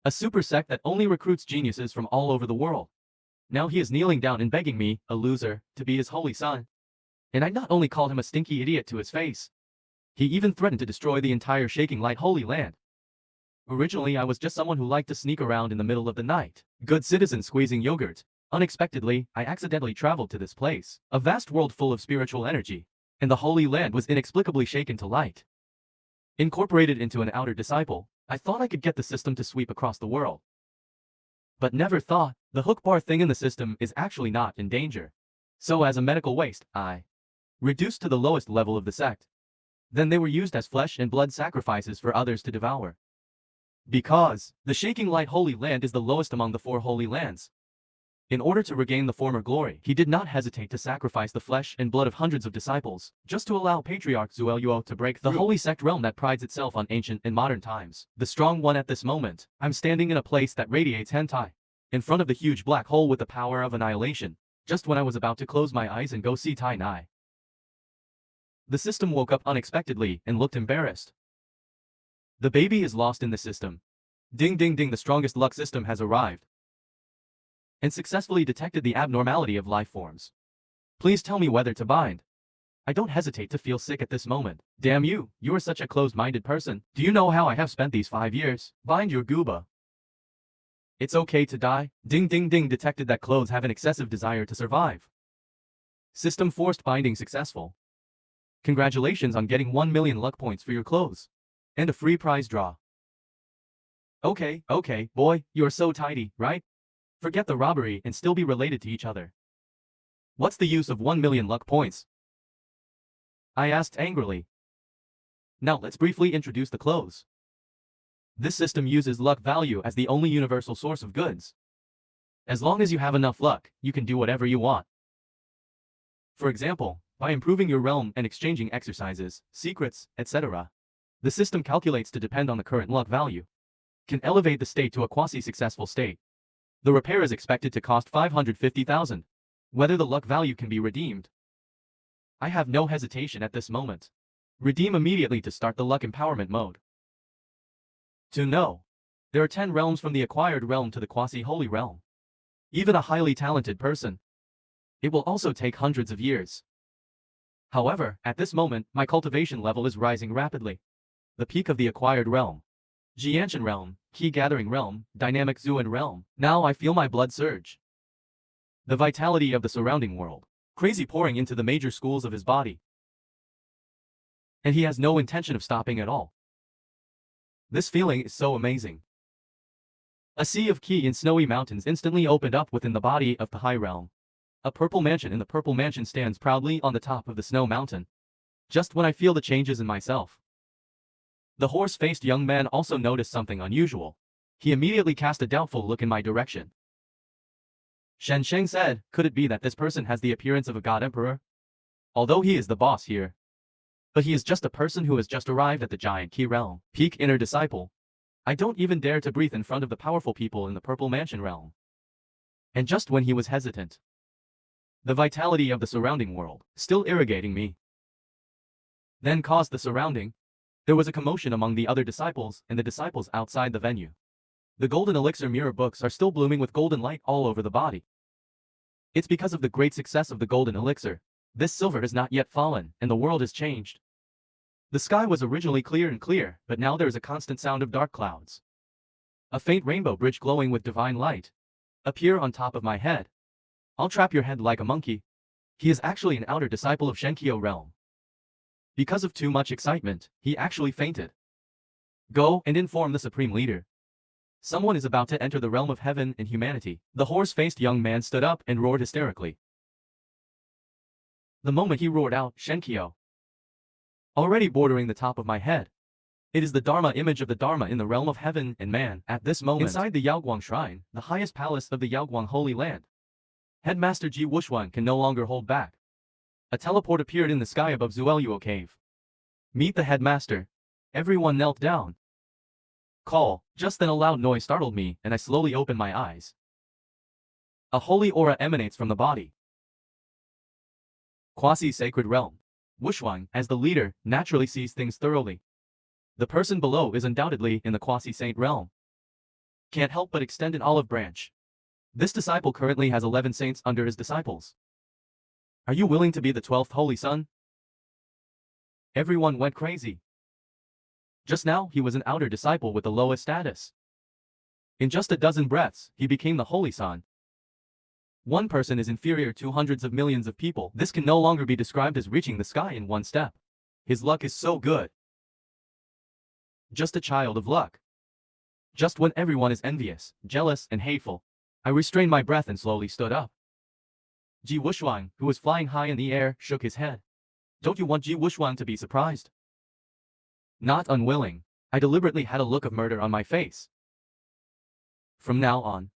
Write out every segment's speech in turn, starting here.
A super sect that only recruits geniuses from all over the world. Now he is kneeling down and begging me, a loser, to be his holy son. And I not only called him a stinky idiot to his face, he even threatened to destroy the entire shaking light holy land. Originally I was just someone who liked to sneak around in the middle of the night. Good citizen squeezing yogurt. Unexpectedly, I accidentally traveled to this place, a vast world full of spiritual energy, and the holy land was inexplicably shaken to light. Incorporated into an outer disciple, I thought I could get the system to sweep across the world. But never thought, the hook bar thing in the system is actually not in danger. So as a medical waste, I reduced to the lowest level of the sect. Then they were used as flesh and blood sacrifices for others to devour. Because the shaking light holy land is the lowest among the 4 holy lands. In order to regain the former glory, he did not hesitate to sacrifice the flesh and blood of hundreds of disciples, just to allow Patriarch Zueluo to break through. The holy sect realm that prides itself on ancient and modern times. The strong one at this moment. I'm standing in a place that radiates hentai. In front of the huge black hole with the power of annihilation, just when I was about to close my eyes and go see Tai Nai. The system woke up unexpectedly and looked embarrassed. The baby is lost in the system. Ding ding ding, the strongest luck system has arrived and successfully detected the abnormality of life forms. Please tell me whether to bind. I don't hesitate to feel sick at this moment. Damn you, you are such a closed-minded person. Do you know how I have spent these 5 years? Bind your gooba. It's okay to die. Ding ding ding, detected that clothes have an excessive desire to survive. System forced binding successful. Congratulations on getting 1 million luck points for your clothes. And a free prize draw. Okay, boy, you're so tidy, right? Forget the robbery and still be related to each other. What's the use of 1 million luck points? I asked angrily. Now let's briefly introduce the clothes. This system uses luck value as the only universal source of goods. As long as you have enough luck, you can do whatever you want. For example, by improving your realm and exchanging exercises, secrets, etc. The system calculates to depend on the current luck value. Can elevate the state to a quasi-successful state. The repair is expected to cost 550,000. Whether the luck value can be redeemed. I have no hesitation at this moment. Redeem immediately to start the luck empowerment mode. To know. There are 10 realms from the acquired realm to the quasi-holy realm. Even a highly talented person. It will also take hundreds of years. However, at this moment, my cultivation level is rising rapidly. The peak of the acquired realm. Jianshan realm, Key gathering realm, dynamic Zuan realm. Now I feel my blood surge. The vitality of the surrounding world. Crazy pouring into the major schools of his body. And he has no intention of stopping at all. This feeling is so amazing. A sea of Ki in snowy mountains instantly opened up within the body of the high realm. A purple mansion in the purple mansion stands proudly on the top of the snow mountain. Just when I feel the changes in myself. The horse-faced young man also noticed something unusual. He immediately cast a doubtful look in my direction. Shen Sheng said, could it be that this person has the appearance of a god emperor? Although he is the boss here. But he is just a person who has just arrived at the giant Ki realm. Peak inner disciple. I don't even dare to breathe in front of the powerful people in the purple mansion realm. And just when he was hesitant. The vitality of the surrounding world, still irrigating me, then caused the surrounding. There was a commotion among the other disciples and the disciples outside the venue. The golden elixir mirror books are still blooming with golden light all over the body. It's because of the great success of the golden elixir. This silver has not yet fallen, and the world has changed. The sky was originally clear, but now there is a constant sound of dark clouds. A faint rainbow bridge glowing with divine light appear on top of my head. I'll trap your head like a monkey. He is actually an outer disciple of Shenkyo realm. Because of too much excitement, he actually fainted. Go and inform the supreme leader. Someone is about to enter the realm of heaven and humanity. The horse-faced young man stood up and roared hysterically. The moment he roared out, Shenkyo, already bordering the top of my head. It is the Dharma image of the Dharma in the realm of heaven and man. At this moment, inside the Yaoguang Shrine, the highest palace of the Yaoguang Holy Land, Headmaster Ji Wushuan can no longer hold back. A teleport appeared in the sky above Zueluo Cave. Meet the headmaster. Everyone knelt down. Call. Just then a loud noise startled me, and I slowly opened my eyes. A holy aura emanates from the body. Quasi-sacred realm. Wushuan, as the leader, naturally sees things thoroughly. The person below is undoubtedly in the quasi-saint realm. can't help but extend an olive branch. This disciple currently has 11 saints under his disciples. Are you willing to be the 12th Holy Son? Everyone went crazy. Just now, he was an outer disciple with the lowest status. In just a dozen breaths, he became the Holy Son. One person is inferior to hundreds of millions of people. This can no longer be described as reaching the sky in one step. His luck is so good. Just a child of luck. Just when everyone is envious, jealous, and hateful, I restrained my breath and slowly stood up. Ji Wushuang, who was flying high in the air, shook his head. Don't you want Ji Wushuang to be surprised? Not unwilling, I deliberately had a look of murder on my face. From now on,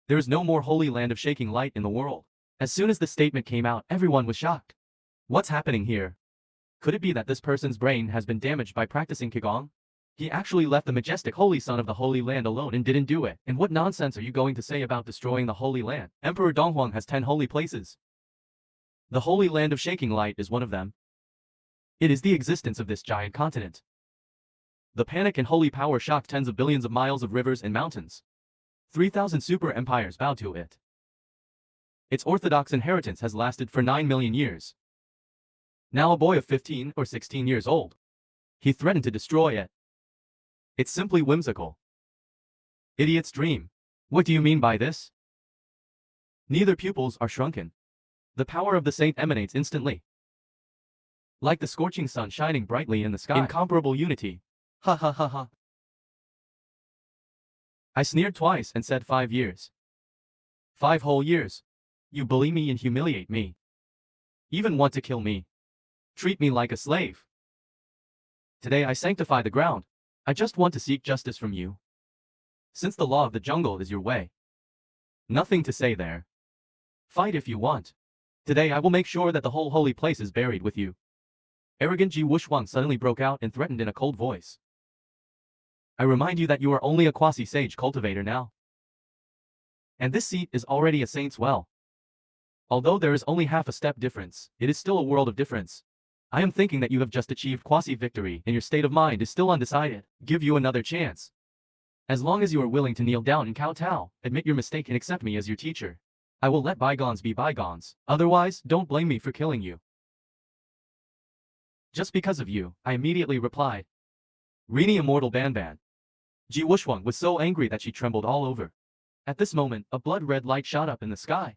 there is no more holy land of shaking light in the world. As soon as the statement came out, everyone was shocked. What's happening here? Could it be that this person's brain has been damaged by practicing Qigong? He actually left the majestic Holy Son of the Holy Land alone and didn't do it. And what nonsense are you going to say about destroying the Holy Land? Emperor Donghuang has 10 holy places. The Holy Land of Shaking Light is one of them. It is the existence of this giant continent. The panic and holy power shocked tens of billions of miles of rivers and mountains. 3,000 super empires bowed to it. Its orthodox inheritance has lasted for 9 million years. Now a boy of 15 or 16 years old. He threatened to destroy it. It's simply whimsical. Idiot's dream. What do you mean by this? Neither pupils are shrunken. The power of the saint emanates instantly. Like the scorching sun shining brightly in the sky. Incomparable unity. Ha ha ha ha. I sneered twice and said 5 years. 5 whole years. You bully me and humiliate me. Even want to kill me. Treat me like a slave. Today I sanctify the ground. I just want to seek justice from you. Since the law of the jungle is your way. Nothing to say there. Fight if you want. Today I will make sure that the whole holy place is buried with you. Arrogant Ji Wushuang suddenly broke out and threatened in a cold voice. I remind you that you are only a quasi-sage cultivator now. And this seat is already a saint's well. Although there is only half a step difference, it is still a world of difference. I am thinking that you have just achieved quasi-victory and your state of mind is still undecided. Give you another chance. As long as you are willing to kneel down and kowtow, admit your mistake and accept me as your teacher. I will let bygones be bygones. Otherwise, don't blame me for killing you. Just because of you, I immediately replied. Rini Immortal Banban. Ji Wushuang was so angry that she trembled all over. At this moment, a blood-red light shot up in the sky.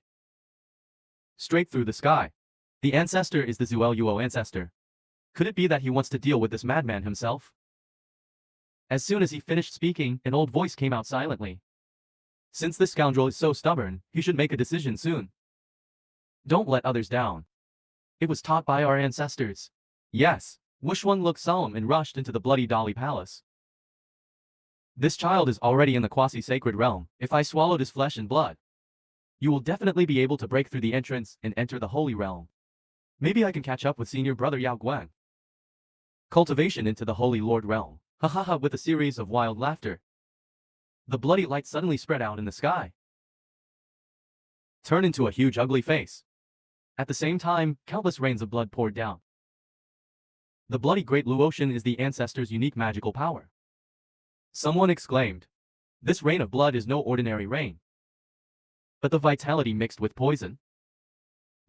Straight through the sky. The ancestor is the Zueluo ancestor. Could it be that he wants to deal with this madman himself? As soon as he finished speaking, an old voice came out silently. Since this scoundrel is so stubborn, he should make a decision soon. Don't let others down. It was taught by our ancestors. Yes. Wushuang looked solemn and rushed into the bloody Dali Palace. This child is already in the quasi-sacred realm. If I swallowed his flesh and blood, you will definitely be able to break through the entrance and enter the holy realm. Maybe I can catch up with senior brother Yao Guang. Cultivation into the Holy Lord realm. Ha ha ha, with a series of wild laughter. The bloody light suddenly spread out in the sky. Turned into a huge ugly face. At the same time, countless rains of blood poured down. The bloody Great Blue Ocean is the ancestor's unique magical power. Someone exclaimed. This rain of blood is no ordinary rain, but the vitality mixed with poison.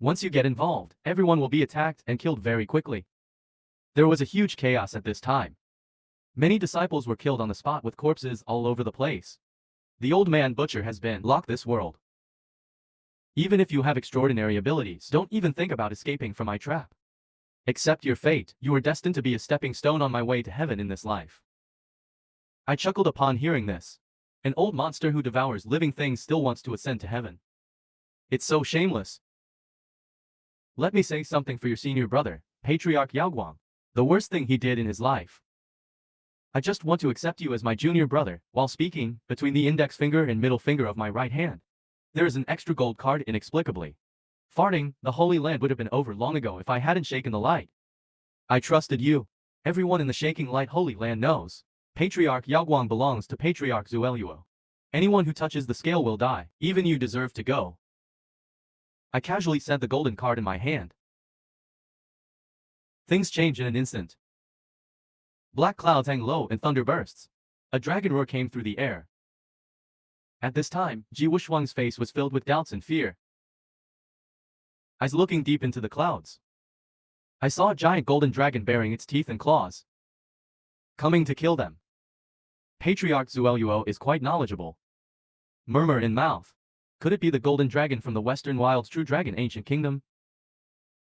Once you get involved, everyone will be attacked and killed very quickly. There was a huge chaos at this time. Many disciples were killed on the spot with corpses all over the place. The old man butcher has been locked this world. Even if you have extraordinary abilities, don't even think about escaping from my trap. Accept your fate. You are destined to be a stepping stone on my way to heaven in this life. I chuckled upon hearing this. An old monster who devours living things still wants to ascend to heaven. It's so shameless. Let me say something for your senior brother, Patriarch Yao Guang. The worst thing he did in his life. I just want to accept you as my junior brother. While speaking, between the index finger and middle finger of my right hand, there is an extra gold card inexplicably. Farting, the Holy Land would have been over long ago if I hadn't shaken the light. I trusted you. Everyone in the Shaking Light Holy Land knows. Patriarch Yao Guang belongs to Patriarch Zueluo. Anyone who touches the scale will die. Even you deserve to go. I casually set the golden card in my hand. Things change in an instant. Black clouds hang low and thunder bursts. A dragon roar came through the air. At this time, Ji Wushuang's face was filled with doubts and fear. Eyes looking deep into the clouds. I saw a giant golden dragon baring its teeth and claws, coming to kill them. Patriarch Zueluo is quite knowledgeable. Murmur in mouth. Could it be the golden dragon from the Western Wild's true dragon ancient kingdom?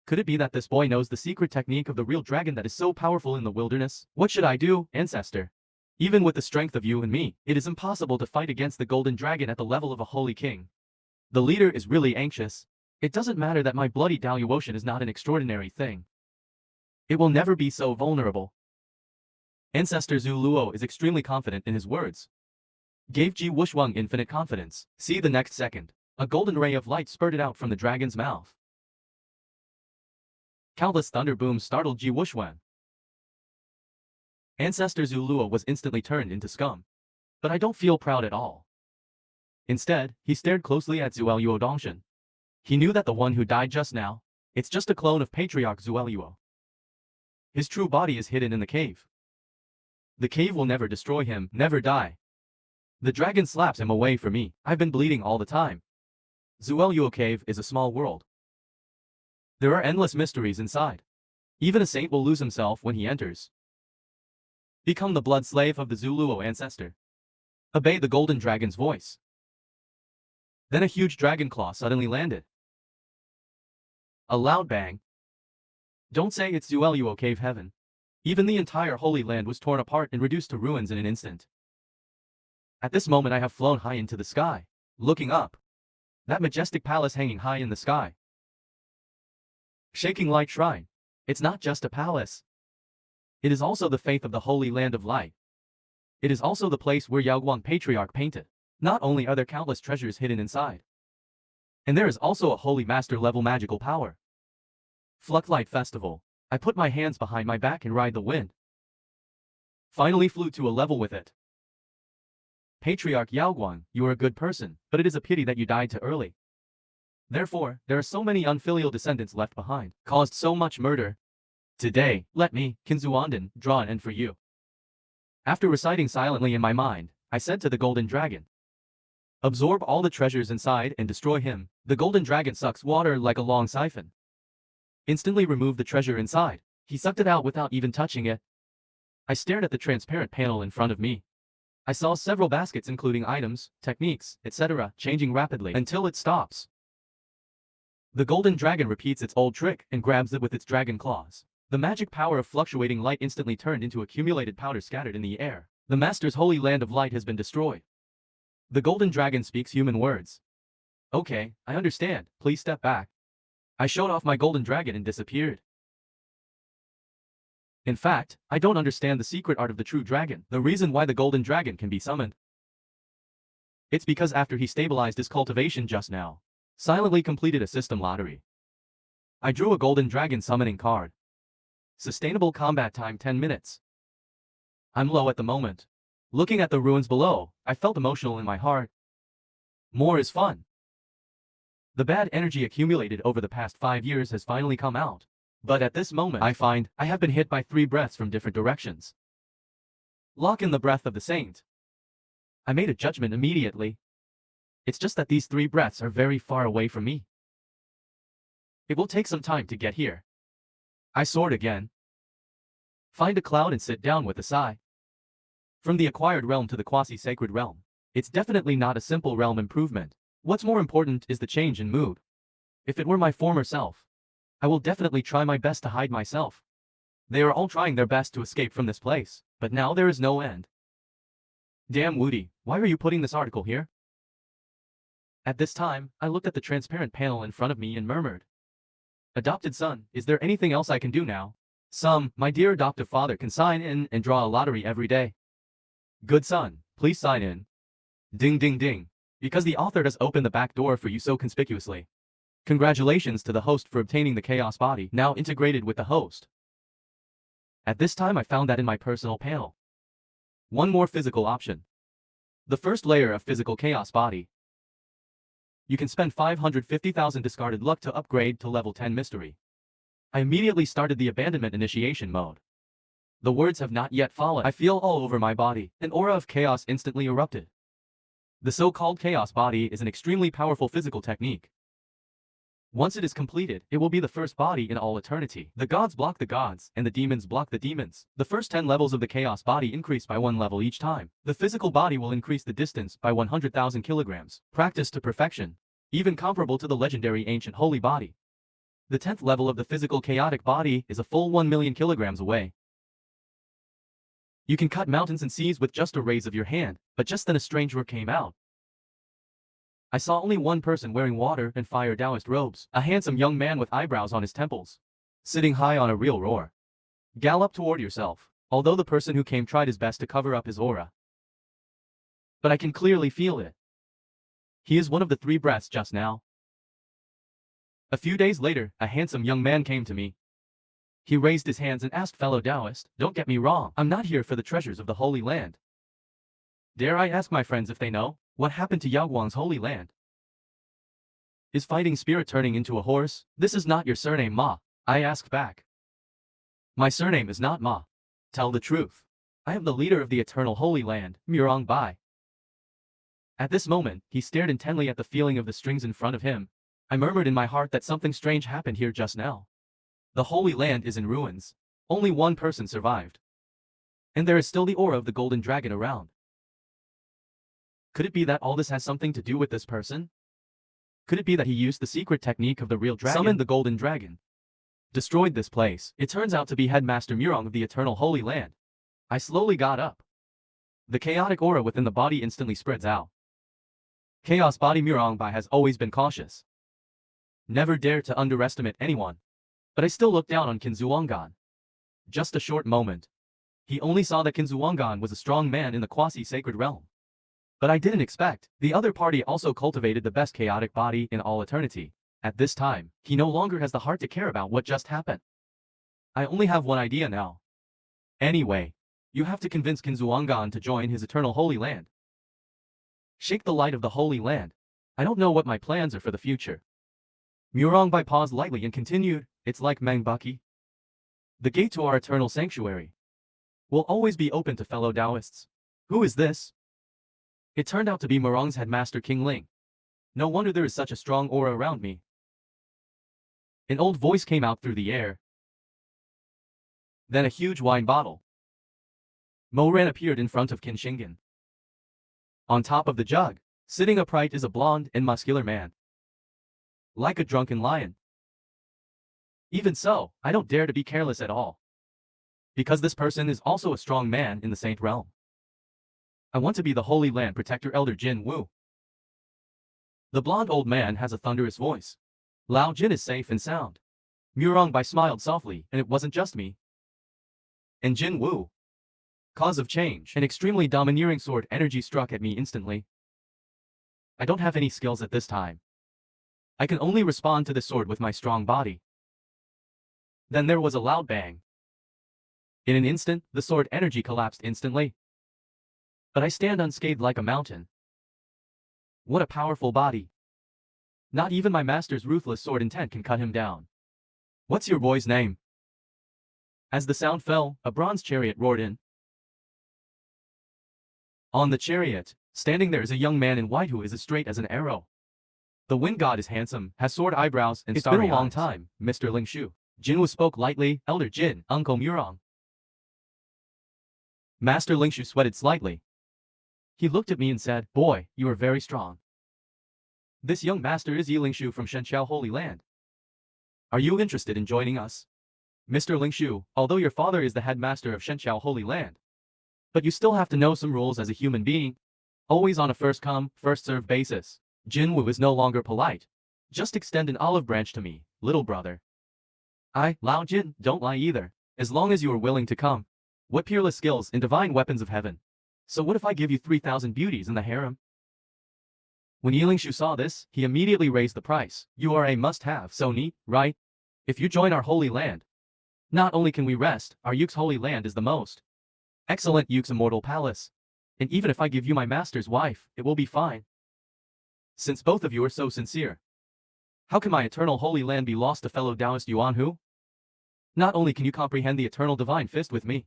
Could it be that this boy knows the secret technique of the real dragon that is so powerful in the wilderness? What should I do, ancestor? Even with the strength of you and me, it is impossible to fight against the golden dragon at the level of a holy king. The leader is really anxious. It doesn't matter that my bloody Daluotian is not an extraordinary thing. It will never be so vulnerable. Ancestor Zhu Luo is extremely confident in his words. Gave Ji Wushuang infinite confidence. See the next second. A golden ray of light spurted out from the dragon's mouth. Countless thunder booms startled Ji Wushuang. Ancestor Zhu Luo was instantly turned into scum. But I don't feel proud at all. Instead, he stared closely at Zueluo Dongshan. He knew that the one who died just now, it's just a clone of Patriarch Zueluo. His true body is hidden in the cave. The cave will never destroy him, never die. The dragon slaps him away from me. I've been bleeding all the time. Zueluo Cave is a small world. There are endless mysteries inside. Even a saint will lose himself when he enters. Become the blood slave of the Zuluo ancestor. Obey the golden dragon's voice. Then a huge dragon claw suddenly landed. A loud bang. Don't say it's Zueluo Cave heaven. Even the entire Holy Land was torn apart and reduced to ruins in an instant. At this moment I have flown high into the sky, looking up. That majestic palace hanging high in the sky. Shaking light shrine. It's not just a palace. It is also the faith of the Holy Land of Light. It is also the place where Yaoguang Patriarch painted. Not only are there countless treasures hidden inside, and there is also a holy master level magical power. Flucklight Festival. I put my hands behind my back and ride the wind. Finally flew to a level with it. Patriarch Yaoguang, you are a good person, but it is a pity that you died too early. Therefore, there are so many unfilial descendants left behind, caused so much murder. Today, let me, Kinzuandan, draw an end for you. After reciting silently in my mind, I said to the golden dragon, absorb all the treasures inside and destroy him. The golden dragon sucks water like a long siphon. Instantly remove the treasure inside. He sucked it out without even touching it. I stared at the transparent panel in front of me. I saw several baskets including items, techniques, etc., changing rapidly until it stops. The golden dragon repeats its old trick and grabs it with its dragon claws. The magic power of fluctuating light instantly turned into accumulated powder scattered in the air. The master's holy land of light has been destroyed. The golden dragon speaks human words. Okay, I understand, please step back. I showed off my golden dragon and disappeared. In fact, I don't understand the secret art of the true dragon, the reason why the golden dragon can be summoned. It's because after he stabilized his cultivation just now, silently completed a system lottery. I drew a golden dragon summoning card. Sustainable combat time 10 minutes. I'm low at the moment. Looking at the ruins below, I felt emotional in my heart. More is fun. The bad energy accumulated over the past 5 years has finally come out. But at this moment I find I have been hit by 3 breaths from different directions. Lock in the breath of the saint. I made a judgment immediately. It's just that these 3 breaths are very far away from me. It will take some time to get here. I soared again. Find a cloud and sit down with a sigh. From the acquired realm to the quasi-sacred realm. It's definitely not a simple realm improvement. What's more important is the change in mood. If it were my former self, I will definitely try my best to hide myself. They are all trying their best to escape from this place, but now there is no end. Damn Woody, why are you putting this article here? At this time, I looked at the transparent panel in front of me and murmured. Adopted son, is there anything else I can do now? My dear adoptive father can sign in and draw a lottery every day. Good son, please sign in. Ding ding ding. Because the author has opened the back door for you so conspicuously. Congratulations to the host for obtaining the chaos body, now integrated with the host. At this time I found that in my personal panel. One more physical option. The first layer of physical chaos body. You can spend 550,000 discarded luck to upgrade to level 10 mystery. I immediately started the abandonment initiation mode. The words have not yet fallen. I feel all over my body. An aura of chaos instantly erupted. The so-called chaos body is an extremely powerful physical technique. Once it is completed, it will be the first body in all eternity. The gods block the gods, and the demons block the demons. The first 10 levels of the chaos body increase by 1 level each time. The physical body will increase the distance by 100,000 kilograms. Practiced to perfection, even comparable to the legendary ancient holy body. The 10th level of the physical chaotic body is a full 1 million kilograms away. You can cut mountains and seas with just a raise of your hand, but just then a strange roar came out. I saw only one person wearing water and fire Taoist robes, a handsome young man with eyebrows on his temples, sitting high on a real roar. Gallop toward yourself, although the person who came tried his best to cover up his aura. But I can clearly feel it. He is one of the 3 breaths just now. A few days later, a handsome young man came to me. He raised his hands and asked, fellow Taoist, don't get me wrong, I'm not here for the treasures of the Holy Land. Dare I ask my friends if they know what happened to Yaoguang's Holy Land? Is fighting spirit turning into a horse? This is not your surname, Ma, I asked back. My surname is not Ma. Tell the truth. I am the leader of the eternal Holy Land, Murong Bai. At this moment, he stared intently at the feeling of the strings in front of him. I murmured in my heart that something strange happened here just now. The Holy Land is in ruins. Only one person survived. And there is still the aura of the golden dragon around. Could it be that all this has something to do with this person? Could it be that he used the secret technique of the real dragon, summoned the golden dragon, destroyed this place? It turns out to be Headmaster Murong of the Eternal Holy Land. I slowly got up. The chaotic aura within the body instantly spreads out. Chaos body Murong Bai has always been cautious. Never dared to underestimate anyone. But I still looked down on Qin Zhuanggan. Just a short moment. He only saw that Qin Zhuanggan was a strong man in the quasi-sacred realm. But I didn't expect. The other party also cultivated the best chaotic body in all eternity. At this time, he no longer has the heart to care about what just happened. I only have one idea now. Anyway, you have to convince Qin Zhuanggan to join his eternal Holy Land. Shake the light of the Holy Land. I don't know what my plans are for the future. Murong Bai paused lightly and continued, it's like Mangbaki. The gate to our eternal sanctuary will always be open to fellow Taoists. Who is this? It turned out to be Murong's headmaster King Ling. No wonder there is such a strong aura around me. An old voice came out through the air. Then a huge wine bottle. Mo Ran appeared in front of Qin Shingen. On top of the jug, sitting upright is a blonde and muscular man. Like a drunken lion. Even so, I don't dare to be careless at all. Because this person is also a strong man in the saint realm. I want to be the Holy Land Protector Elder Jin Wu. The blonde old man has a thunderous voice. Lao Jin is safe and sound. Murong Bai smiled softly, and it wasn't just me. And Jin Wu. Cause of change. An extremely domineering sword energy struck at me instantly. I don't have any skills at this time. I can only respond to the sword with my strong body. Then there was a loud bang. In an instant, the sword energy collapsed instantly. But I stand unscathed like a mountain. What a powerful body. Not even my master's ruthless sword intent can cut him down. What's your boy's name? As the sound fell, a bronze chariot roared in. On the chariot, standing there is a young man in white who is as straight as an arrow. The wind god is handsome, has sword eyebrows and starry eyes. It's been a long time, Mr. Ling Shu. Jinwu spoke lightly, Elder Jin, Uncle Murong. Master Ling Shu sweated slightly. He looked at me and said, boy, you are very strong. This young master is Yi Ling Shu from Shenqiao Holy Land. Are you interested in joining us? Mr. Ling Shu, although your father is the headmaster of Shenqiao Holy Land, but you still have to know some rules as a human being. Always on a first-come, first-served basis. Jinwu is no longer polite. Just extend an olive branch to me, little brother. I, Lao Jin, don't lie either. As long as you are willing to come. What peerless skills in divine weapons of heaven. So what if I give you 3,000 beauties in the harem? When Yi Ling Shu saw this, he immediately raised the price. You are a must-have, so neat, right? If you join our holy land, not only can we rest, our Yuke's holy land is the most excellent Yuke's immortal palace. And even if I give you my master's wife, it will be fine. Since both of you are so sincere, how can my eternal holy land be lost to fellow Taoist Yuan Hu? Not only can you comprehend the eternal divine fist with me,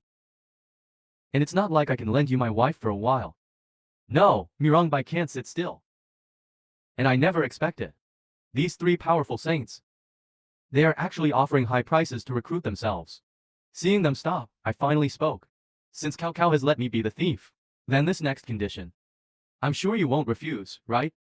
and it's not like I can lend you my wife for a while. No, Mirongbai can't sit still. And I never expected. These three powerful saints. They are actually offering high prices to recruit themselves. Seeing them stop, I finally spoke. Since Cao Cao has let me be the thief, then this next condition. I'm sure you won't refuse, right?